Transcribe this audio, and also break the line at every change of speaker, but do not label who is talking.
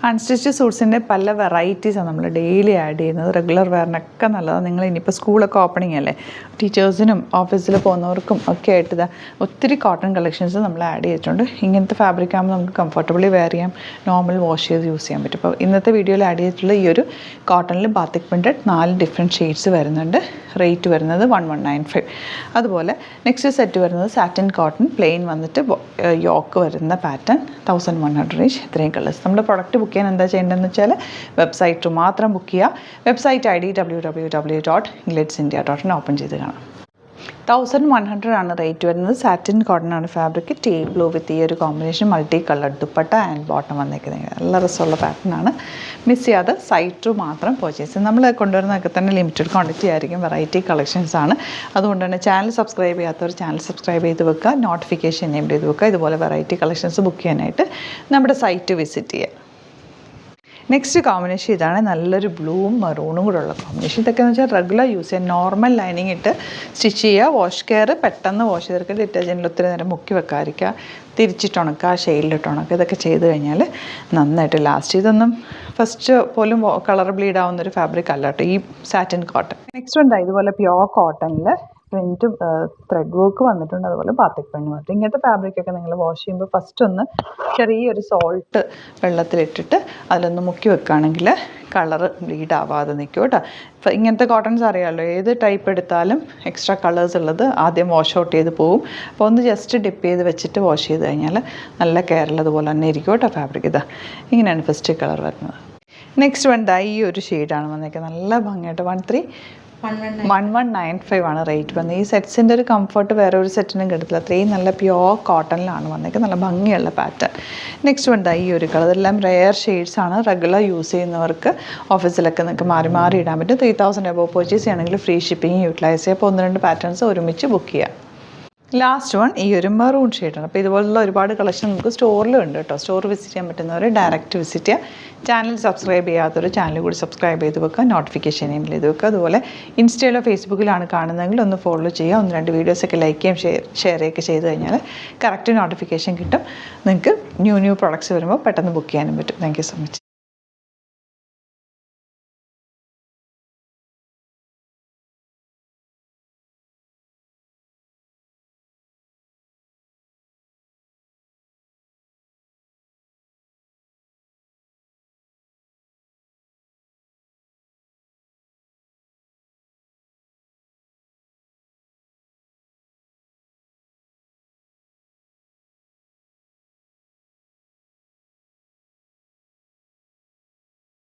Unstitch സൂട്ട്സിൻ്റെ പല വെറൈറ്റീസാണ് നമ്മൾ daily add ചെയ്യുന്നത്. റെഗുലർ വെയറിനൊക്കെ നല്ലതാണ്. നിങ്ങൾ ഇനിയിപ്പോൾ സ്കൂളൊക്കെ ഓപ്പണിംഗ് അല്ലേ, ടീച്ചേഴ്സിനും ഓഫീസിൽ പോകുന്നവർക്കും ഒക്കെ ആയിട്ട് ഒത്തിരി കോട്ടൺ കളക്ഷൻസ് നമ്മൾ ആഡ് ചെയ്തിട്ടുണ്ട്. ഇങ്ങനത്തെ ഫാബ്രിക് ആകുമ്പോൾ നമുക്ക് കംഫർട്ടബിളി വെയർ ചെയ്യാം, നോർമൽ വാഷ് ചെയ്ത് യൂസ് ചെയ്യാൻ പറ്റും. അപ്പോൾ ഇന്നത്തെ വീഡിയോയിൽ ആഡ് ചെയ്തിട്ടുള്ള ഈ ഒരു കോട്ടണിൽ ബാത്തിക് പ്രിൻറ്റഡ് 4 ഡിഫറെൻറ്റ് ഷെയ്ഡ്സ് വരുന്നുണ്ട്. റേറ്റ് വരുന്നത് 1195. അതുപോലെ നെക്സ്റ്റ് സെറ്റ് വരുന്നത് സാറ്റിൻ കോട്ടൺ പ്ലെയിൻ വന്നിട്ട് യോക്ക് വരുന്ന പാറ്റേൺ 1100 റേഞ്ച്. ഇത്രയും കളേഴ്സ്. നമ്മുടെ പ്രൊഡക്റ്റ് ബുക്ക് ചെയ്യാൻ എന്താ ചെയ്യേണ്ടതെന്ന് വെച്ചാൽ വെബ്സൈറ്റ് മാത്രം ബുക്ക് ചെയ്യുക. വെബ്സൈറ്റ് ID www.glitzindia.in ഓപ്പൺ ചെയ്ത് കാണാം. 1100 ആണ് റേറ്റ് വരുന്നത്. സാറ്റിൻ കോട്ടൺ ആണ് ഫാബ്രിക്. ടീ ബ്ലൂ വിത്ത് ഈ ഒരു combination, multi coloured dupatta and bottom വന്നേക്കുന്നത് നല്ല രസമുള്ള പാറ്റേൺ ആണ്. മിസ് ചെയ്യാതെ സൈറ്റ് മാത്രം പർച്ചേസ്. നമ്മൾ കൊണ്ടുവരുന്നതൊക്കെ തന്നെ ലിമിറ്റഡ് ക്വാണ്ടിറ്റി ആയിരിക്കും, വെറൈറ്റി കളക്ഷൻസ് ആണ്. അതുകൊണ്ട് തന്നെ ചാനൽ സബ്സ്ക്രൈബ് ചെയ്യാത്തവർ ചാനൽ സബ്സ്ക്രൈബ് ചെയ്ത് വെക്കുക, നോട്ടിഫിക്കേഷൻ എനേബിൾ ചെയ്ത് വെക്കുക. ഇതുപോലെ വെറൈറ്റി കളക്ഷൻസ് ബുക്ക് ചെയ്യാനായിട്ട് നമ്മുടെ സൈറ്റ് വിസിറ്റ് ചെയ്യുക. നെക്സ്റ്റ് കോമ്പിനേഷൻ ഇതാണ്, നല്ലൊരു ബ്ലൂവും മറൂണും കൂടെ ഉള്ള കോമ്പിനേഷൻ. ഇതൊക്കെ എന്ന് വെച്ചാൽ റെഗുലർ യൂസ് ചെയ്യാൻ നോർമൽ ലൈനിങ് ഇട്ട് സ്റ്റിച്ച് ചെയ്യുക. വാഷ് കെയർ പെട്ടെന്ന് വാഷ് ചെയ്തെടുക്കുക, ഡിറ്റർജൻറ്റിൽ ഒത്തിരി നേരം മുക്കി വെക്കാതിരിക്കുക, തിരിച്ചിട്ടുണക്കുക, ഷെയ്ഡിലിട്ട് ഉണക്കുക. ഇതൊക്കെ ചെയ്ത് കഴിഞ്ഞാൽ നന്നായിട്ട് ലാസ്റ്റ്. ഇതൊന്നും ഫസ്റ്റ് പോലും കളർ ബ്ലീഡ് ആവുന്നൊരു ഫാബ്രിക് അല്ല കേട്ടോ ഈ സാറ്റിൻ കോട്ടൺ. നെക്സ്റ്റ് ഉണ്ട് ഇതുപോലെ പ്യോർ കോട്ടണിൽ പ്രിൻറ്റും ത്രെഡ് വർക്ക് വന്നിട്ടുണ്ട്. അതുപോലെ ബാത്തിക് പ്രിൻറ്റ് വന്നിട്ട് ഇങ്ങനത്തെ ഫാബ്രിക്കൊക്കെ നിങ്ങൾ വാഷ് ചെയ്യുമ്പോൾ ഫസ്റ്റ് ഒന്ന് ചെറിയൊരു സോൾട്ട് വെള്ളത്തിലിട്ടിട്ട് അതിലൊന്ന് മുക്കി വെക്കുകയാണെങ്കിൽ കളറ് ബ്ലീഡ് ആവാതെ നിൽക്കും കേട്ടോ. ഇപ്പോൾ ഇങ്ങനത്തെ കോട്ടൺസ് അറിയാമല്ലോ, ഏത് ടൈപ്പ് എടുത്താലും എക്സ്ട്രാ കളേഴ്സ് ഉള്ളത് ആദ്യം വാഷ് ഔട്ട് ചെയ്ത് പോവും. അപ്പോൾ ഒന്ന് ജസ്റ്റ് ഡിപ്പ് ചെയ്ത് വെച്ചിട്ട് വാഷ് ചെയ്ത് കഴിഞ്ഞാൽ നല്ല കെയറിൽ അതുപോലെ തന്നെ ഇരിക്കും കേട്ടോ ഫാബ്രിക്. ഇതാ ഇങ്ങനെയാണ് ഫസ്റ്റ് കളർ വരുന്നത്. നെക്സ്റ്റ് വൺ ഈ ഒരു ഷെയ്ഡാണ് വന്നേക്കുന്നത്. നല്ല ഭംഗിയായിട്ട് 1195 ആണ് റേറ്റ് വന്നത്. ഈ സെറ്റ്സിൻ്റെ ഒരു കംഫർട്ട് വേറെ ഒരു സെറ്റിനും കിട്ടത്തില്ല. അത്രയും നല്ല പ്യോർ കോട്ടണിലാണ് വന്നേക്കുന്നത്, നല്ല ഭംഗിയുള്ള പാറ്റേൺ. നെക്സ്റ്റ് ഈ ഒരു കളർ. ഇതെല്ലാം റെയർ ഷെയ്ഡ്സ് ആണ്. റെഗുലർ യൂസ് ചെയ്യുന്നവർക്ക് ഓഫീസിലൊക്കെ നിങ്ങൾക്ക് മാറി ഇടാൻ പറ്റും. 3000 എബോവ് പർച്ചേസ് ചെയ്യണമെങ്കിൽ ഫ്രീ ഷിപ്പിംഗ് യൂട്ടിലൈസ് ചെയ്യുക. അപ്പോൾ 1-2 പാറ്റേൺസ് ഒരുമിച്ച് ബുക്ക് ചെയ്യുക. ലാസ്റ്റ് വൺ ഈ ഒരു മെറൂൺ ഷെയ്ഡാണ്. അപ്പോൾ ഇതുപോലുള്ള ഒരുപാട് കളക്ഷൻ നമുക്ക് സ്റ്റോറിലും ഉണ്ട് കേട്ടോ. സ്റ്റോർ വിസിറ്റ് ചെയ്യാൻ പറ്റുന്നവർ ഡയറക്റ്റ് വിസിറ്റ് ചെയ്യുക. ചാനൽ സബ്സ്ക്രൈബ് ചെയ്യാത്തവർ ചാനൽ കൂടി സബ്സ്ക്രൈബ് ചെയ്ത് വെക്കുക, നോട്ടിഫിക്കേഷൻ എനേബിൾ ചെയ്ത് വെക്കുക. അതുപോലെ ഇൻസ്റ്റയിലോ ഫേസ്ബുക്കിലാണ് കാണുന്നതെങ്കിൽ ഒന്ന് ഫോളോ ചെയ്യുക. 1-2 വീഡിയോസൊക്കെ ലൈക്ക് ചെയ്യുകയും ഷെയർ ചെയ്യുകയൊക്കെ ചെയ്ത് കഴിഞ്ഞാൽ കറക്റ്റ് നോട്ടിഫിക്കേഷൻ കിട്ടും. നിങ്ങൾക്ക് ന്യൂ പ്രോഡക്റ്റ്സ് വരുമ്പോൾ പെട്ടെന്ന് ബുക്ക് ചെയ്യാനും പറ്റും. Thank you so much.